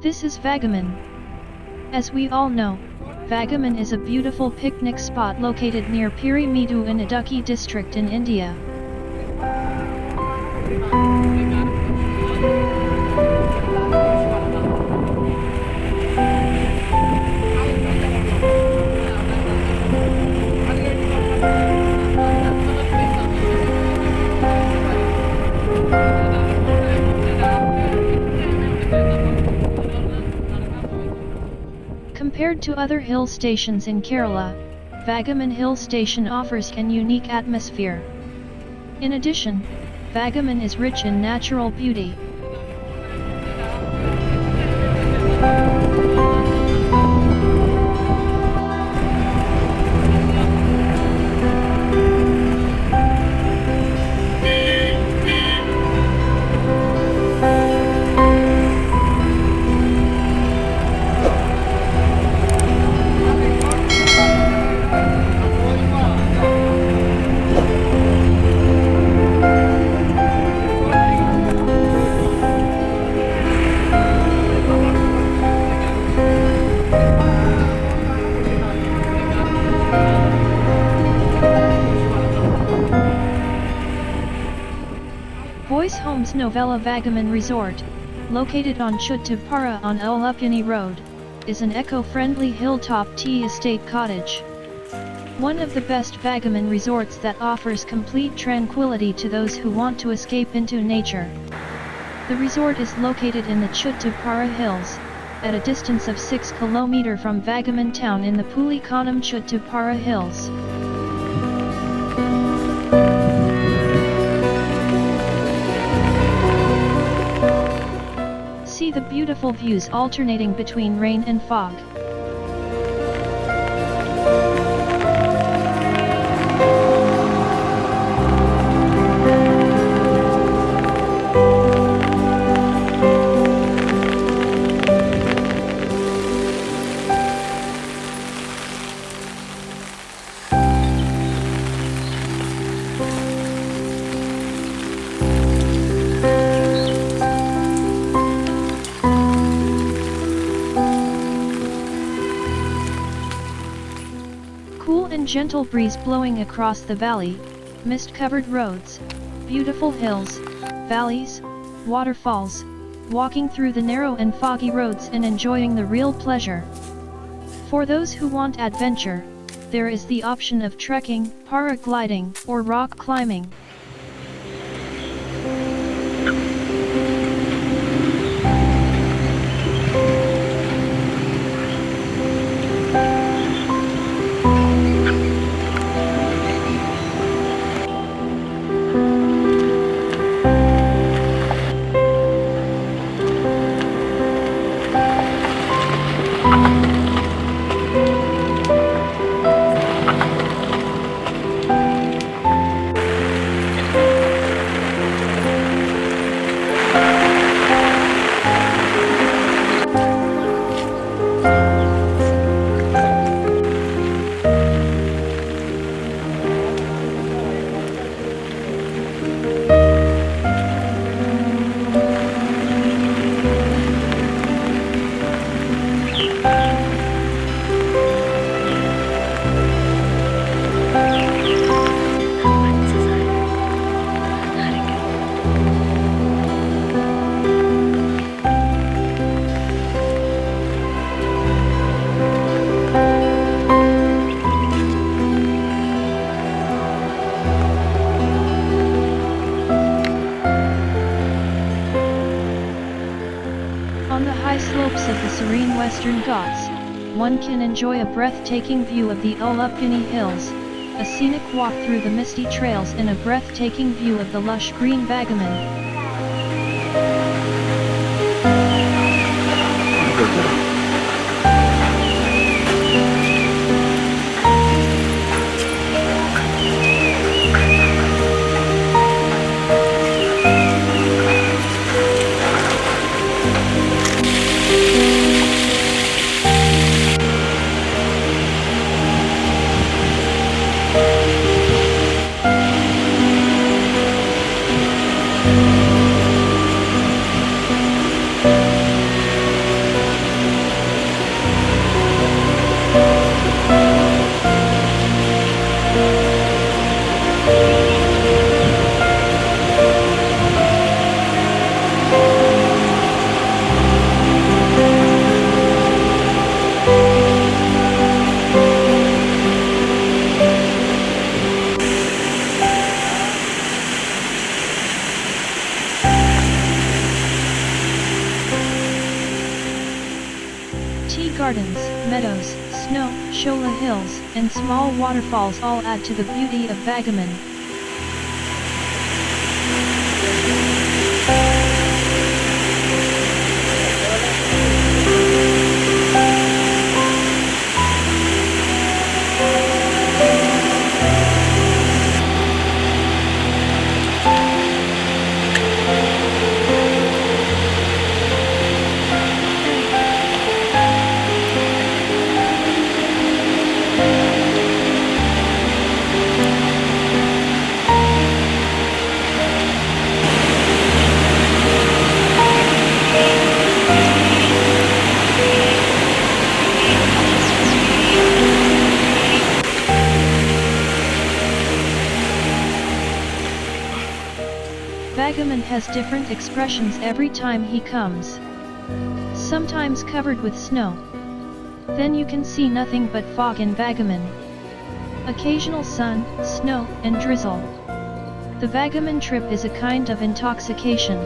This is Vagamon. As we all know, Vagamon is a beautiful picnic spot located near Kottayam in Idukki district in India. Compared to other hill stations in Kerala, Vagamon Hill Station offers an unique atmosphere. In addition, Vagamon is rich in natural beauty. Boys Homes Novella Vagamon Resort, located on Chottupara on Pullikkanam Road, is an eco-friendly hilltop tea estate cottage. One of the best Vagamon resorts that offers complete tranquility to those who want to escape into nature. The resort is located in the Chottupara Hills, at a distance of 6 km from Vagamon town in the Pullikkanam Chottupara Hills. See the beautiful views alternating between rain and fog. Cool and gentle breeze blowing across the valley, mist-covered roads, beautiful hills, valleys, waterfalls, walking through the narrow and foggy roads and enjoying the real pleasure. For those who want adventure, there is the option of trekking, paragliding, or rock climbing. On the high slopes of the serene Western Ghats, one can enjoy a breathtaking view of the Pullikkanam Hills, a scenic walk through the misty trails and a breathtaking view of the lush green Vagamon. Tea gardens, meadows, snow, shola hills, and small waterfalls all add to the beauty of Vagamon. Vagamon has different expressions every time he comes. Sometimes covered with snow. Then you can see nothing but fog in Vagamon. Occasional sun, snow, and drizzle. The Vagamon trip is a kind of intoxication.